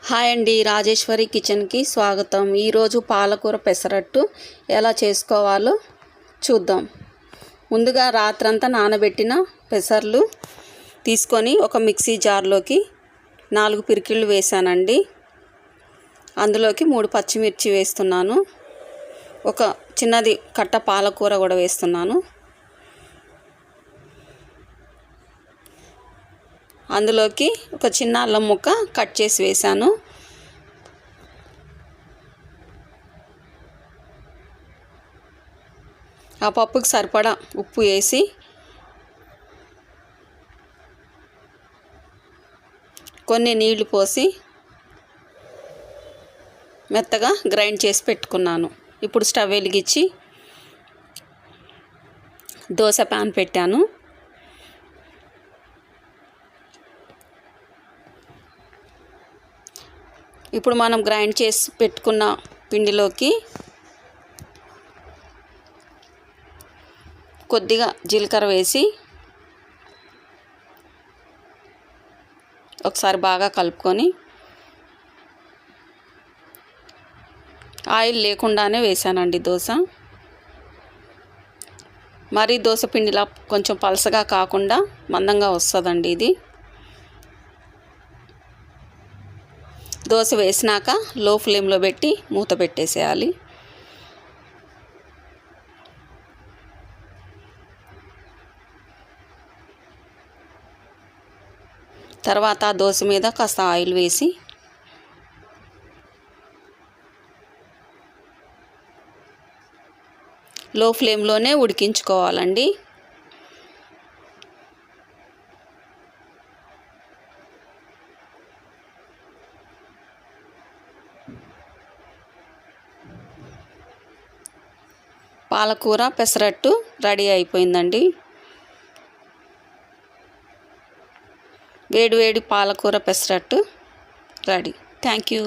Hi అండి, రాజేశ్వరి కిచెన్కి స్వాగతం. ఈరోజు పాలకూర పెసరట్టు ఎలా చేసుకోవాలో చూద్దాం. ముందుగా రాత్రంతా నానబెట్టిన పెసర్లు తీసుకొని ఒక మిక్సీ జార్లోకి 4 పిరికిళ్ళు వేసానండి. అందులోకి 3 పచ్చిమిర్చి వేస్తున్నాను. ఒక చిన్నది కట్ట పాలకూర కూడా వేస్తున్నాను. అందులోకి ఒక చిన్న అల్లం ముక్క కట్ చేసి వేసాను. ఆ పప్పుకి సరిపడా ఉప్పు వేసి కొన్ని నీళ్లు పోసి మెత్తగా గ్రైండ్ చేసి పెట్టుకున్నాను. ఇప్పుడు స్టవ్ వెలిగించి దోశ ప్యాన్ పెట్టాను. ఇప్పుడు మనం గ్రైండ్ చేసి పెట్టుకున్న పిండిలోకి కొద్దిగా జీలకర్ర వేసి ఒకసారి బాగా కలుపుకొని ఆయిల్ లేకుండానే వేసానండి దోశ. మరి దోశ పిండిలా కొంచెం పలసగా కాకుండా మందంగా వస్తుందండి ఇది. దోశ వేసినాక లో ఫ్లేమ్లో పెట్టి మూత పెట్టేసేయాలి. తర్వాత ఆ దోశ మీద కాస్త ఆయిల్ వేసి లో ఫ్లేమ్లోనే ఉడికించుకోవాలండి. పాలకూర పెసరట్టు రెడీ అయిపోయిందండి. వేడి వేడి పాలకూర పెసరట్టు రెడీ. Thank you.